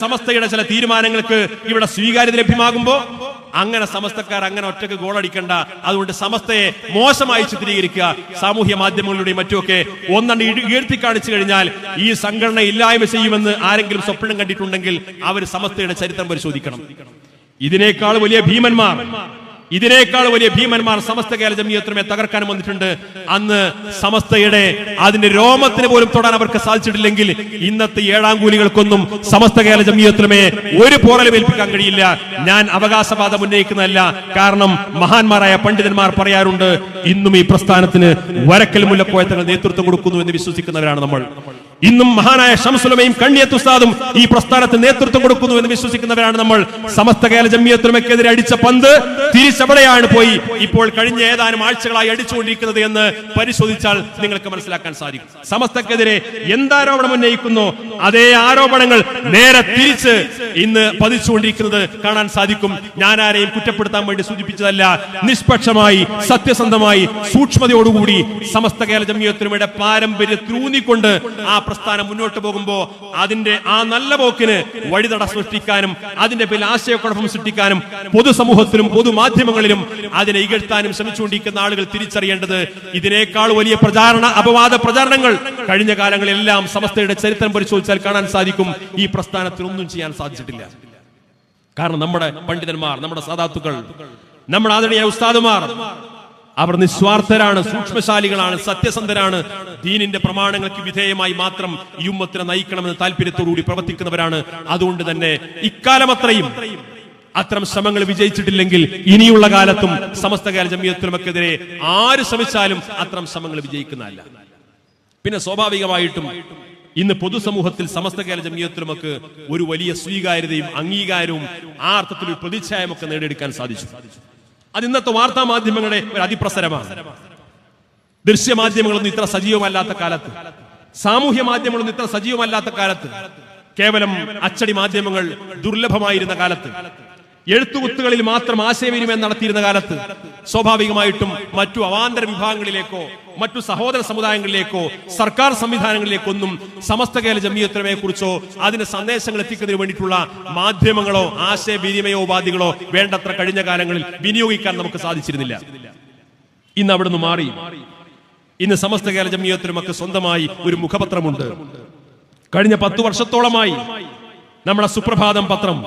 സമസ്തയുടെ ചില തീരുമാനങ്ങൾക്ക് ഇവിടെ സ്വീകാര്യത ലഭ്യമാകുമ്പോൾ അങ്ങനെ സമസ്തക്കാർ അങ്ങനെ ഒറ്റക്ക് ഗോളടിക്കണ്ട. അതുകൊണ്ട് സമസ്തയെ മോശമായി ചിത്രീകരിക്കുക സാമൂഹ്യ മാധ്യമങ്ങളിലൂടെയും മറ്റുമൊക്കെ ഒന്നണ്ട് ഉയർത്തി കാണിച്ചു കഴിഞ്ഞാൽ ഈ സംഘടന ഇല്ലായ്മ ചെയ്യുമെന്ന് ആരെങ്കിലും സ്വപ്നം കണ്ടിട്ടുണ്ടെങ്കിൽ അവർ സമസ്തയുടെ ചരിത്രം പരിശോധിക്കണം. ഇതിനേക്കാൾ വലിയ ഭീമന്മാർ സമസ്ത കേരള ജംഇയ്യത്തുലമയെ തകർക്കാൻ വന്നിട്ടുണ്ട്. അന്ന് സമസ്തയുടെ അതിന്റെ രോമത്തിന് പോലും തൊടാൻ അവർക്ക് സാധിച്ചിട്ടില്ലെങ്കിൽ ഇന്നത്തെ ഏഴാംകൂലികൾക്കൊന്നും സമസ്ത കേരള ജംഇയ്യത്തുലമയെ ഒരു പോറലും ഏൽപ്പിക്കാൻ കഴിയില്ല. ഞാൻ അവകാശവാദം ഉന്നയിക്കുന്നതല്ല. കാരണം മഹാന്മാരായ പണ്ഡിതന്മാർ പറയാറുണ്ട്, ഇന്നും ഈ പ്രസ്ഥാനത്തിന് വരക്കൽ മുല്ലക്കോയ തങ്ങൾ നേതൃത്വം കൊടുക്കുന്നു എന്ന് വിശ്വസിക്കുന്നവരാണ് നമ്മൾ. ഇന്നും മഹാനായ ശംസുലമയും കണ്ണിയത്ത് ഉസ്താദും ഈ പ്രസ്ഥാനത്തിന് നേതൃത്വം കൊടുക്കുന്നു എന്ന് വിശ്വസിക്കുന്നവരാണ് നമ്മൾ. സമസ്ത കേരള ജംഇയ്യത്തുലമയ്ക്കെതിരെ അടിച്ച പന്ത് തിരിച്ചവിടെയാണ് പോയി ഇപ്പോൾ കഴിഞ്ഞ ഏതാനും ആഴ്ചകളായി അടിച്ചുകൊണ്ടിരിക്കുന്നത് എന്ന് പരിശോധിച്ചാൽ നിങ്ങൾക്ക് മനസ്സിലാക്കാൻ സാധിക്കും. സമസ്തക്കെതിരെ എന്താരോപണം ഉന്നയിക്കുന്നു അതേ ആരോപണങ്ങൾ നേരെ തിരിച്ച് ഇന്ന് പതിച്ചുകൊണ്ടിരിക്കുന്നത് കാണാൻ സാധിക്കും. ഞാൻ ആരെയും കുറ്റപ്പെടുത്താൻ വേണ്ടി സൂചിപ്പിച്ചതല്ല. നിഷ്പക്ഷമായി സത്യസന്ധമായി സൂക്ഷ്മതയോടുകൂടി സമസ്ത കേരള ജംഇയ്യത്തുലമയുടെ പാരമ്പര്യത്തിലൂന്നിക്കൊണ്ട് ആ പ്രസ്ഥാനം മുന്നോട്ട് പോകുമ്പോൾ അതിന്റെ ആ നല്ല പോക്കിന് വഴിതട സൃഷ്ടിക്കാനും അതിന്റെ പേരിൽ ആശയക്കുഴപ്പം സൃഷ്ടിക്കാനും പൊതുസമൂഹത്തിലും പൊതുമാധ്യമങ്ങളിലും അതിനെ ഇകഴ്ത്താനും ശ്രമിച്ചുകൊണ്ടിരിക്കുന്ന ആളുകൾ തിരിച്ചറിയേണ്ടത് ഇതിനേക്കാൾ വലിയ അപവാദ പ്രചാരണങ്ങൾ കഴിഞ്ഞ കാലങ്ങളിലെല്ലാം സമസ്തയുടെ ചരിത്രം പരിശോധിച്ചാൽ കാണാൻ സാധിക്കും. ഈ പ്രസ്ഥാനത്തിന് ഒന്നും ചെയ്യാൻ സാധിച്ചിട്ടില്ല. കാരണം നമ്മുടെ പണ്ഡിതന്മാർ, നമ്മുടെ സാദാത്തുക്കൾ, നമ്മുടെ ആദരണീയ ഉസ്താദുമാർ അവർ നിസ്വാർത്ഥരാണ്, സൂക്ഷ്മശാലികളാണ്, സത്യസന്ധരാണ്. ദീനിന്റെ പ്രമാണങ്ങൾക്ക് വിധേയമായി മാത്രം ഈ ഉമ്മത്തിനെ നയിക്കണമെന്ന് താല്പര്യത്തോടുകൂടി പ്രവർത്തിക്കുന്നവരാണ്. അതുകൊണ്ട് തന്നെ ഇക്കാലം അത്തരം ശ്രമങ്ങൾ വിജയിച്ചിട്ടില്ലെങ്കിൽ ഇനിയുള്ള കാലത്തും സമസ്ത കേരള ജംഇയ്യത്തുലമയ്ക്കെതിരെ ആര് ശ്രമിച്ചാലും അത്തരം ശ്രമങ്ങൾ വിജയിക്കുന്നതല്ല. പിന്നെ സ്വാഭാവികമായിട്ടും ഇന്ന് പൊതുസമൂഹത്തിൽ സമസ്ത കേരള ജംഇയ്യത്തുലമയ്ക്ക് ഒരു വലിയ സ്വീകാര്യതയും അംഗീകാരവും ആ അർത്ഥത്തിൽ ഒരു പ്രതിച്ഛായമൊക്കെ നേടിയെടുക്കാൻ സാധിച്ചു. അത് ഇന്നത്തെ വാർത്താ മാധ്യമങ്ങളുടെ ഒരു അതിപ്രസരമാണ്. ദൃശ്യമാധ്യമങ്ങളൊന്നും ഇത്ര സജീവമല്ലാത്ത കാലത്ത്, സാമൂഹ്യ മാധ്യമങ്ങളൊന്നും ഇത്ര സജീവമല്ലാത്ത കാലത്ത്, കേവലം അച്ചടി മാധ്യമങ്ങൾ ദുർലഭമായിരുന്ന കാലത്ത്, എഴുത്തുകുത്തുകളിൽ മാത്രം ആശയവിനിമയം നടത്തിയിരുന്ന കാലത്ത് സ്വാഭാവികമായിട്ടും മറ്റു അവാന്തര വിഭാഗങ്ങളിലേക്കോ മറ്റു സഹോദര സമുദായങ്ങളിലേക്കോ സർക്കാർ സംവിധാനങ്ങളിലേക്കൊന്നും സമസ്ത കേരള ജംഇയ്യത്തുലമയെ കുറിച്ചോ അതിന് സന്ദേശങ്ങൾ എത്തിക്കുന്നതിന് വേണ്ടിയിട്ടുള്ള മാധ്യമങ്ങളോ ആശയവിനിമയോപാധികളോ വേണ്ടത്ര കഴിഞ്ഞ കാലങ്ങളിൽ വിനിയോഗിക്കാൻ നമുക്ക് സാധിച്ചിരുന്നില്ല. ഇന്ന് അവിടുന്ന് മാറി. ഇന്ന് സമസ്ത കേരള ജംഇയ്യത്തുലമയ്ക്ക് സ്വന്തമായി ഒരു മുഖപത്രമുണ്ട്. കഴിഞ്ഞ 10 വർഷത്തോളമായി നമ്മുടെ സുപ്രഭാതം പത്രം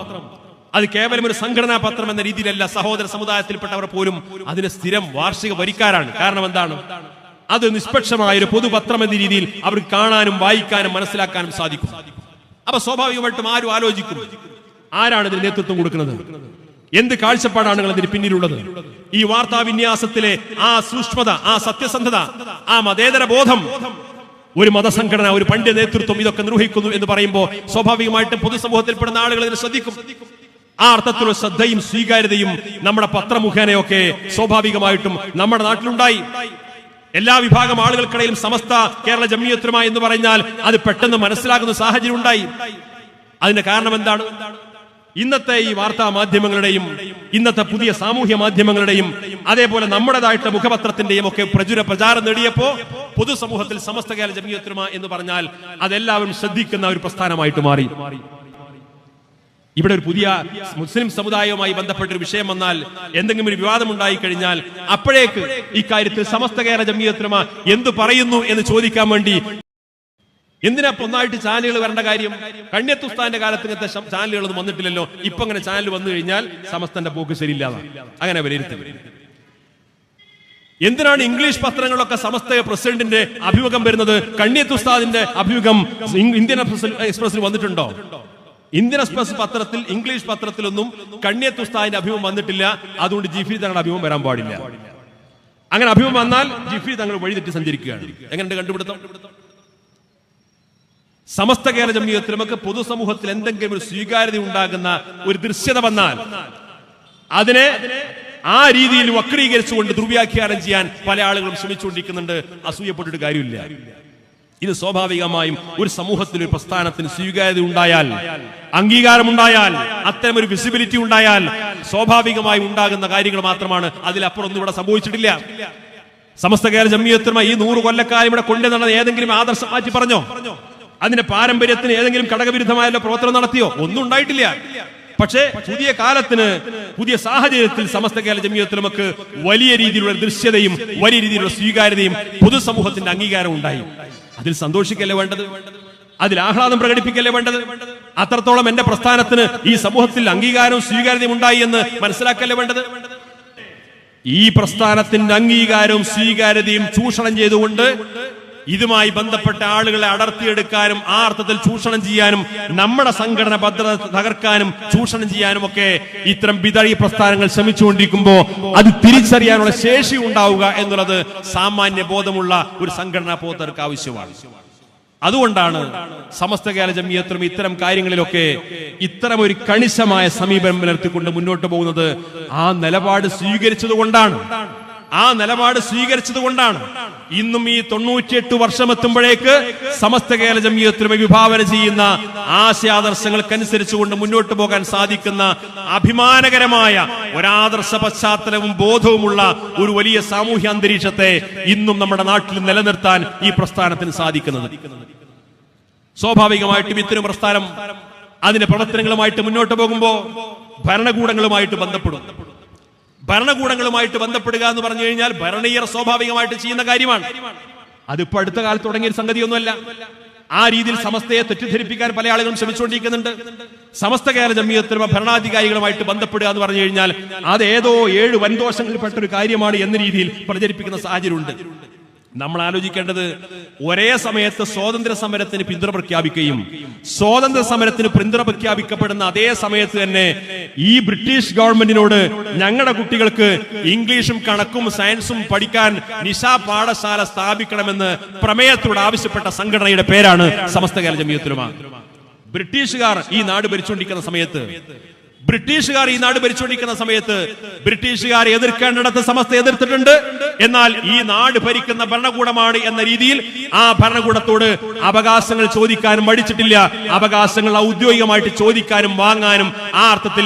അത് കേവലം ഒരു സംഘടനാ പത്രം എന്ന രീതിയിലല്ല, സഹോദര സമുദായത്തിൽപ്പെട്ടവർ പോലും അതിന് സ്ഥിരം വാർഷിക വരിക്കാരാണ്. കാരണം എന്താണ്? അത് നിഷ്പക്ഷമായ ഒരു പൊതുപത്രം എന്ന രീതിയിൽ അവർക്ക് കാണാനും വായിക്കാനും മനസ്സിലാക്കാനും സാധിക്കും. അപ്പൊ സ്വാഭാവികമായിട്ടും ആരും ആലോചിക്കും, ആരാണ് ഇതിന് നേതൃത്വം കൊടുക്കുന്നത്, എന്ത് കാഴ്ചപ്പാടാണ് ഇതിന് പിന്നിലുള്ളത്? ഈ വാർത്താവിന്യാസത്തിലെ ആ സൂക്ഷ്മത, ആ സത്യസന്ധത, ആ മതേതര ബോധം ഒരു മതസംഘടന, ഒരു പണ്ഡിത നേതൃത്വം ഇതൊക്കെ നിർവഹിക്കുന്നു എന്ന് പറയുമ്പോൾ സ്വാഭാവികമായിട്ടും പൊതുസമൂഹത്തിൽപ്പെടുന്ന ആളുകൾ ഇതിനെ ശ്രദ്ധിക്കും. ആ അർത്ഥത്തിലുള്ള ശ്രദ്ധയും സ്വീകാര്യതയും നമ്മുടെ പത്രമുഖേനയൊക്കെ സ്വാഭാവികമായിട്ടും നമ്മുടെ നാട്ടിലുണ്ടായി. എല്ലാ വിഭാഗം ആളുകൾക്കിടയിലും സമസ്ത കേരള ജംഇയ്യത്തുലമ എന്ന് പറഞ്ഞാൽ അത് പെട്ടെന്ന് മനസ്സിലാകുന്ന സാഹചര്യം ഉണ്ടായി. അതിന്റെ കാരണം എന്താണ്? ഇന്നത്തെ ഈ വാർത്താ മാധ്യമങ്ങളുടെയും ഇന്നത്തെ പുതിയ സാമൂഹ്യ മാധ്യമങ്ങളുടെയും അതേപോലെ നമ്മുടേതായിട്ട് മുഖപത്രത്തിന്റെയും ഒക്കെ പ്രചാരം നേടിയപ്പോ പൊതുസമൂഹത്തിൽ സമസ്ത കേരള ജംഇയ്യത്തുലമ എന്ന് പറഞ്ഞാൽ അതെല്ലാവരും ശ്രദ്ധിക്കുന്ന ഒരു പ്രസ്ഥാനമായിട്ട് മാറി. ഇവിടെ ഒരു പുതിയ മുസ്ലിം സമുദായവുമായി ബന്ധപ്പെട്ട ഒരു വിഷയം വന്നാൽ, എന്തെങ്കിലും ഒരു വിവാദം ഉണ്ടായി കഴിഞ്ഞാൽ അപ്പോഴേക്ക് ഇക്കാര്യത്തിൽ സമസ്ത കേരള ജംഇയ്യത്തുലമ എന്തു പറയുന്നു എന്ന് ചോദിക്കാൻ വേണ്ടി എന്തിനാ ഒന്നായിട്ട് ചാനലുകൾ വരേണ്ട കാര്യം? കണ്ണിയത്ത് ഉസ്താദിന്റെ കാലത്ത് ഇങ്ങനത്തെ ചാനലുകളൊന്നും വന്നിട്ടില്ലല്ലോ. ഇപ്പൊ അങ്ങനെ ചാനൽ വന്നു കഴിഞ്ഞാൽ സമസ്തന്റെ പോക്ക് ശരിയില്ലാതെ അങ്ങനെ വിലയിരുത്തുന്നത്. എന്തിനാണ് ഇംഗ്ലീഷ് പത്രങ്ങളൊക്കെ സമസ്ത പ്രസിഡന്റിന്റെ അഭിമുഖം വരുന്നത്? കണ്ണിയത്ത് ഉസ്താദിന്റെ അഭിമുഖം ഇന്ത്യൻ എക്സ്പ്രസിൽ വന്നിട്ടുണ്ടോ? ഇന്ത്യൻ എക്സ്പ്രസ് പത്രത്തിൽ, ഇംഗ്ലീഷ് പത്രത്തിലൊന്നും കണ്ണിയത്ത് ഉസ്താദിന്റെ അഭിമുഖം വന്നിട്ടില്ല. അതുകൊണ്ട് ജിഫ്രി തങ്ങളുടെ അഭിമുഖം വരാൻ പാടില്ല. അങ്ങനെ അഭിമുഖം വന്നാൽ ജിഫ്രി തങ്ങൾ വഴിതെറ്റി സഞ്ചരിക്കുകയാണ്. എങ്ങനെ കണ്ടുപിടുത്തം? സമസ്ത കേരള ജംഇയ്യത്തുലമയ്ക്ക് പൊതുസമൂഹത്തിൽ എന്തെങ്കിലും ഒരു സ്വീകാര്യത ഉണ്ടാകുന്ന ഒരു ദൃശ്യത വന്നാൽ അതിനെ ആ രീതിയിൽ വക്രീകരിച്ചുകൊണ്ട് ദുർവ്യാഖ്യാനം ചെയ്യാൻ പല ആളുകളും ശ്രമിച്ചുകൊണ്ടിരിക്കുന്നുണ്ട്. അസൂയപ്പെട്ടിട്ട് കാര്യമില്ല. ഇത് സ്വാഭാവികമായും ഒരു സമൂഹത്തിൽ ഒരു പ്രസ്ഥാനത്തിന് സ്വീകാര്യത ഉണ്ടായാൽ, അംഗീകാരമുണ്ടായാൽ, അത്തരം ഒരു വിസിബിലിറ്റി ഉണ്ടായാൽ സ്വാഭാവികമായും ഉണ്ടാകുന്ന കാര്യങ്ങൾ മാത്രമാണ്. അതിലപ്പുറം ഒന്നും ഇവിടെ സംഭവിച്ചിട്ടില്ല. സമസ്ത കേരള ജംഇയ്യത്തുലമ ഈ 100 കൊല്ലക്കാലം ഇവിടെ കൊണ്ടുവന്ന ഏതെങ്കിലും ആദർശം മാറ്റി പറഞ്ഞോ? അതിന്റെ പാരമ്പര്യത്തിന് ഏതെങ്കിലും ഘടകവിരുദ്ധമായ പ്രവർത്തനം നടത്തിയോ? ഒന്നും ഉണ്ടായിട്ടില്ല. പക്ഷേ പുതിയ കാലത്തിന്, പുതിയ സാഹചര്യത്തിൽ സമസ്ത കേരള ജംഇയ്യത്തുൽ ഉലമക്ക് വലിയ രീതിയിലുള്ള ദൃശ്യതയും വലിയ രീതിയിലുള്ള സ്വീകാര്യതയും പൊതുസമൂഹത്തിന്റെ അംഗീകാരം ഉണ്ടായി. അതിൽ സന്തോഷിക്കല്ലേ വേണ്ടത്? അതിൽ ആഹ്ലാദം പ്രകടിപ്പിക്കല്ലേ വേണ്ടത്? അത്രത്തോളം എന്റെ പ്രസ്ഥാനത്തിന് ഈ സമൂഹത്തിൽ അംഗീകാരവും സ്വീകാര്യതയും ഉണ്ടായി എന്ന് മനസ്സിലാക്കല്ലേ വേണ്ടത്? ഈ പ്രസ്ഥാനത്തിന്റെ അംഗീകാരവും സ്വീകാര്യതയും ചൂഷണം ചെയ്തുകൊണ്ട് ഇതുമായി ബന്ധപ്പെട്ട ആളുകളെ അടർത്തിയെടുക്കാനും ആ അർത്ഥത്തിൽ ചൂഷണം ചെയ്യാനും നമ്മുടെ സംഘടന ഭദ്രത തകർക്കാനും ചൂഷണം ചെയ്യാനും ഒക്കെ ഇത്തരം ബിദഈ പ്രസ്ഥാനങ്ങൾ ശ്രമിച്ചുകൊണ്ടിരിക്കുമ്പോൾ അത് തിരിച്ചറിയാനുള്ള ശേഷി ഉണ്ടാവുക എന്നുള്ളത് സാമാന്യ ബോധമുള്ള ഒരു സംഘടനാ പ്രവർത്തകർക്ക് ആവശ്യമാണ്. അതുകൊണ്ടാണ് സമസ്ത കേരള ജംഇയ്യത്തുൽ ഉലമ ഇത്തരം കാര്യങ്ങളിലൊക്കെ ഇത്തരം ഒരു കണിശമായ സമീപനം പുലർത്തിക്കൊണ്ട് മുന്നോട്ട് പോകുന്നത്. ആ നിലപാട് സ്വീകരിച്ചതുകൊണ്ടാണ് ഇന്നും ഈ 98 വർഷം എത്തുമ്പോഴേക്ക് സമസ്ത കേരള ജംഇയ്യത്തുൽ ഉലമ വിഭാവന ചെയ്യുന്ന ആശയാദർശങ്ങൾക്കനുസരിച്ചുകൊണ്ട് മുന്നോട്ട് പോകാൻ സാധിക്കുന്ന അഭിമാനകരമായ ഒരാദർശ പശ്ചാത്തലവും ബോധവുമുള്ള ഒരു വലിയ സാമൂഹ്യ അന്തരീക്ഷത്തെ ഇന്നും നമ്മുടെ നാട്ടിൽ നിലനിർത്താൻ ഈ പ്രസ്ഥാനത്തിന് സാധിക്കുന്നത്. സ്വാഭാവികമായിട്ടും ഇത്തരം പ്രസ്ഥാനം അതിന്റെ പ്രവർത്തനങ്ങളുമായിട്ട് മുന്നോട്ട് പോകുമ്പോൾ ഭരണകൂടങ്ങളുമായിട്ട് ബന്ധപ്പെടുക എന്ന് പറഞ്ഞു കഴിഞ്ഞാൽ ഭരണീയർ സ്വാഭാവികമായിട്ട് ചെയ്യുന്ന കാര്യമാണ്. അതിപ്പോ അടുത്ത കാലത്ത് തുടങ്ങിയ സംഗതിയൊന്നുമല്ല. ആ രീതിയിൽ സമസ്തയെ തെറ്റിദ്ധരിപ്പിക്കാൻ പല ആളുകളും ശ്രമിച്ചുകൊണ്ടിരിക്കുന്നുണ്ട്. സമസ്ത കേരള ജംഇയ്യത്തുൽ ഉലമ ഭരണാധികാരികളുമായിട്ട് ബന്ധപ്പെടുക എന്ന് പറഞ്ഞു കഴിഞ്ഞാൽ അത് ഏതോ 7 വൻദോഷങ്ങളിൽപ്പെട്ട ഒരു കാര്യമാണ് എന്ന രീതിയിൽ പ്രചരിപ്പിക്കുന്ന സാഹചര്യമുണ്ട്. നമ്മൾ ആലോചിക്കേണ്ടത്, ഒരേ സമയത്ത് സ്വാതന്ത്ര്യ സമരത്തിന് പിന്തുണ പ്രഖ്യാപിക്കുകയും സ്വാതന്ത്ര്യ സമരത്തിന് പിന്തുണ പ്രഖ്യാപിക്കപ്പെടുന്ന അതേ സമയത്ത് തന്നെ ഈ ബ്രിട്ടീഷ് ഗവൺമെന്റിനോട് ഞങ്ങളുടെ കുട്ടികൾക്ക് ഇംഗ്ലീഷും കണക്കും സയൻസും പഠിക്കാൻ നിശാ പാഠശാല സ്ഥാപിക്കണമെന്ന് പ്രമേയത്തോട് ആവശ്യപ്പെട്ട സംഘടനയുടെ പേരാണ് സമസ്ത കേരള ജംഇയ്യത്തുൽ ഉലമ. ബ്രിട്ടീഷുകാർ ഈ നാട് ഭരിച്ചുകൊണ്ടിരിക്കുന്ന സമയത്ത് ബ്രിട്ടീഷുകാരെ എതിർക്കേണ്ടിടത്ത് സമസ്ത എതിർത്തിട്ടുണ്ട്. എന്നാൽ ഈ നാട് ഭരിക്കുന്ന ഭരണകൂടമാണ് എന്ന രീതിയിൽ ആ ഭരണകൂടത്തോട് അവകാശങ്ങൾ ചോദിക്കാനും മടിച്ചിട്ടില്ല. അവകാശങ്ങൾ ഔദ്യോഗികമായിട്ട് ചോദിക്കാനും വാങ്ങാനും ആ അർത്ഥത്തിൽ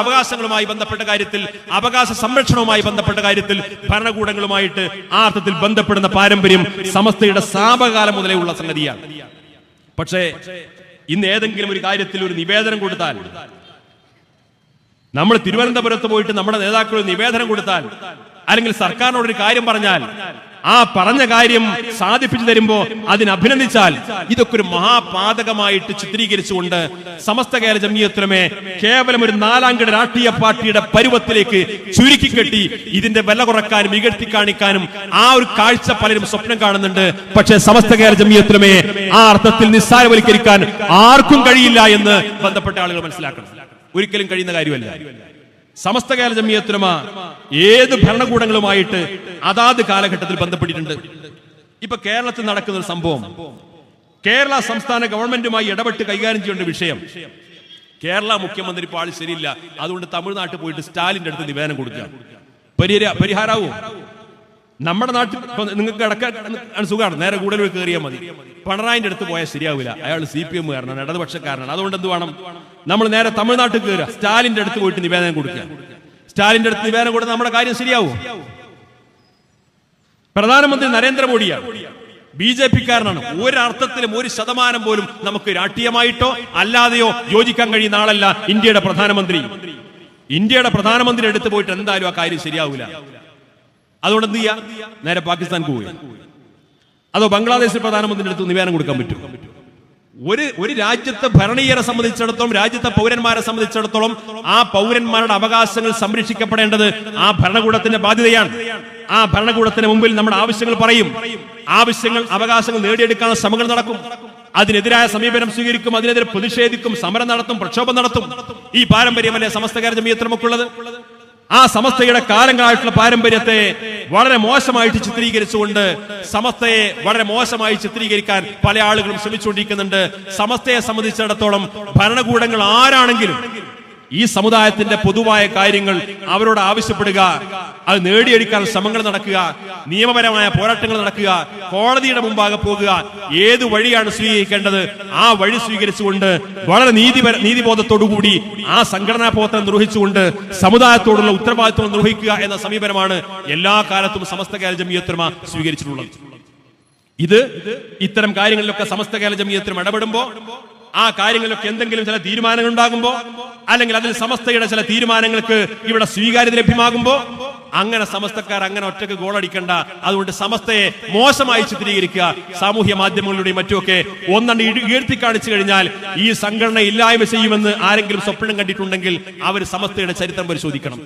അവകാശങ്ങളുമായി ബന്ധപ്പെട്ട കാര്യത്തിൽ, അവകാശ സംരക്ഷണവുമായി ബന്ധപ്പെട്ട കാര്യത്തിൽ ഭരണകൂടങ്ങളുമായിട്ട് ആ അർത്ഥത്തിൽ ബന്ധപ്പെടുന്ന പാരമ്പര്യം സമസ്തയുടെ സാപകാലം മുതലേ ഉള്ള സംഗതിയാണ്. പക്ഷേ ഇന്ന് ഏതെങ്കിലും ഒരു കാര്യത്തിൽ ഒരു നിവേദനം കൊടുത്താൽ, നമ്മൾ തിരുവനന്തപുരത്ത് പോയിട്ട് നമ്മുടെ നേതാക്കൾ നിവേദനം കൊടുത്താൽ, അല്ലെങ്കിൽ സർക്കാരിനോട് ഒരു കാര്യം പറഞ്ഞാൽ, ആ പറഞ്ഞ കാര്യം സാധിപ്പിച്ചു തരുമ്പോ അതിനെ അഭിനന്ദിച്ചാൽ, ഇതൊക്കെ ഒരു മഹാപാതകമായിട്ട് ചിത്രീകരിച്ചുകൊണ്ട് സമസ്ത കേരള ജംഇയ്യത്തുൽ ഉലമയെ കേവലം ഒരു 4-അംഗ രാഷ്ട്രീയ പാർട്ടിയുടെ പരുവത്തിലേക്ക് ചുരുക്കിക്കെട്ടി ഇതിന്റെ വില കുറക്കാനും ഇകഴ്ത്തി കാണിക്കാനും ആ ഒരു കാഴ്ച പലരും സ്വപ്നം കാണുന്നുണ്ട്. പക്ഷേ സമസ്ത കേരള ജംഇയ്യത്തുൽ ഉലമയെ ആ അർത്ഥത്തിൽ നിസ്സാരവൽക്കരിക്കാൻ ആർക്കും കഴിയില്ല എന്ന് ബന്ധപ്പെട്ട ആളുകൾ മനസ്സിലാക്കണം. ഒരിക്കലും കഴിയുന്ന കാര്യമല്ല. സമസ്ത കേരള ജംഇയ്യത്തുൽ ഉലമ ഏത് ഭരണകൂടങ്ങളുമായിട്ട് അതാത് കാലഘട്ടത്തിൽ ബന്ധപ്പെട്ടിട്ടുണ്ട്. ഇപ്പൊ കേരളത്തിൽ നടക്കുന്ന ഒരു സംഭവം, കേരള സംസ്ഥാന ഗവൺമെന്റുമായി ഇടപെട്ട് കൈകാര്യം ചെയ്യേണ്ട വിഷയം, കേരള മുഖ്യമന്ത്രി പാളി ശരിയില്ല, അതുകൊണ്ട് തമിഴ്നാട്ടിൽ പോയിട്ട് സ്റ്റാലിന്റെ അടുത്ത് നിവേദനം കൊടുക്കുക. പരിഹാരാവോ? നമ്മുടെ നാട്ടിൽ നിങ്ങൾക്ക് കിടക്കാൻ സുഖമാണ്, നേരെ കൂടുതൽ കയറിയാൽ മതി. പിണറായിന്റെ അടുത്ത് പോയാൽ ശരിയാവില്ല, അയാൾ CPM കാരനാണ്, ഇടതുപക്ഷക്കാരനാണ്. അതുകൊണ്ട് എന്ത് വേണം? നമ്മൾ നേരെ തമിഴ്നാട്ടിൽ കയറുക, സ്റ്റാലിന്റെ അടുത്ത് പോയിട്ട് നിവേദനം കൊടുക്കുക. സ്റ്റാലിന്റെ അടുത്ത് നിവേദനം കൊടുത്താൽ നമ്മുടെ കാര്യം ശരിയാവും? പ്രധാനമന്ത്രി നരേന്ദ്രമോദിയാണ്, BJP-കാരനാണ്. ഒരർത്ഥത്തിലും 1% പോലും നമുക്ക് രാഷ്ട്രീയമായിട്ടോ അല്ലാതെയോ യോജിക്കാൻ കഴിയുന്ന ആളല്ല ഇന്ത്യയുടെ പ്രധാനമന്ത്രി. ഇന്ത്യയുടെ പ്രധാനമന്ത്രി അടുത്ത് പോയിട്ട് എന്തായാലും ആ കാര്യം ശരിയാവില്ല. അതുകൊണ്ട് എന്ത് ചെയ്യാ? നേരെ പാകിസ്ഥാൻ പോവുക, അതോ ബംഗ്ലാദേശിൽ പ്രധാനമന്ത്രിയുടെ അടുത്ത് നിവേദനം കൊടുക്കാൻ പറ്റും? ഒരു രാജ്യത്തെ ഭരണീയരെ സംബന്ധിച്ചിടത്തോളം, രാജ്യത്തെ പൗരന്മാരെ സംബന്ധിച്ചിടത്തോളം ആ പൗരന്മാരുടെ അവകാശങ്ങൾ സംരക്ഷിക്കപ്പെടേണ്ടത് ആ ഭരണകൂടത്തിന്റെ ബാധ്യതയാണ്. ആ ഭരണകൂടത്തിന് മുമ്പിൽ നമ്മുടെ ആവശ്യങ്ങൾ പറയും, അവകാശങ്ങൾ നേടിയെടുക്കാനുള്ള ശ്രമങ്ങൾ നടക്കും, അതിനെതിരായ സമീപനം സ്വീകരിക്കും, അതിനെതിരെ പ്രതിഷേധിക്കും, സമരം നടത്തും, പ്രക്ഷോഭം നടത്തും. ഈ പാരമ്പര്യമല്ലേ സമസ്ത കേരള ജംഇയ്യത്തുൽ ഉലമക്കുള്ളത്? ആ സമസ്തയുടെ കാലങ്ങളായിട്ടുള്ള പാരമ്പര്യത്തെ വളരെ മോശമായിട്ട് ചിത്രീകരിച്ചുകൊണ്ട് സമസ്തയെ വളരെ മോശമായി ചിത്രീകരിക്കാൻ പല ആളുകളും ശ്രമിച്ചുകൊണ്ടിരിക്കുന്നുണ്ട്. സമസ്തയെ സംബന്ധിച്ചിടത്തോളം ഭരണകൂടങ്ങൾ ആരാണെങ്കിലും ഈ സമുദായത്തിന്റെ പൊതുവായ കാര്യങ്ങൾ അവരോട് ആവശ്യപ്പെടുക, അത് നേടിയെടുക്കാൻ ശ്രമങ്ങൾ നടക്കുക, നിയമപരമായ പോരാട്ടങ്ങൾ നടക്കുക, കോടതിയുടെ മുമ്പാകെ പോകുക, ഏത് വഴിയാണ് സ്വീകരിക്കേണ്ടത് ആ വഴി സ്വീകരിച്ചുകൊണ്ട് വളരെ നീതിബോധത്തോടുകൂടി ആ സംഘടനാ പ്രവർത്തനം നിർവഹിച്ചുകൊണ്ട് സമുദായത്തോടുള്ള ഉത്തരവാദിത്വം നിർവഹിക്കുക എന്ന സമീപനമാണ് എല്ലാ കാലത്തും സമസ്ത കേരള ജംഇയ്യത്തുൽ ഉലമ സ്വീകരിച്ചിട്ടുള്ളത്. ഇത്തരം കാര്യങ്ങളിലൊക്കെ സമസ്ത കേരള ജംഇയ്യത്തും ഇടപെടുമ്പോ, ആ കാര്യങ്ങളിലൊക്കെ എന്തെങ്കിലും ചില തീരുമാനങ്ങൾ ഉണ്ടാകുമ്പോ, അല്ലെങ്കിൽ അതിൽ സമസ്തയുടെ ചില തീരുമാനങ്ങൾക്ക് ഇവിടെ സ്വീകാര്യത ലഭ്യമാകുമ്പോ, അങ്ങനെ സമസ്തക്കാർ അങ്ങനെ ഒറ്റക്ക് ഗോളടിക്കണ്ട. അതുകൊണ്ട് സമസ്തയെ മോശമായി ചിത്രീകരിക്കുക സാമൂഹ്യ മാധ്യമങ്ങളിലൂടെയും മറ്റുമൊക്കെ ഒന്നെണ്ണം ഉയർത്തി കാണിച്ചു കഴിഞ്ഞാൽ ഈ സംഘടന ഇല്ലായ്മ ചെയ്യുമെന്ന് ആരെങ്കിലും സ്വപ്നം കണ്ടിട്ടുണ്ടെങ്കിൽ അവർ സമസ്തയുടെ ചരിത്രം പരിശോധിക്കണം.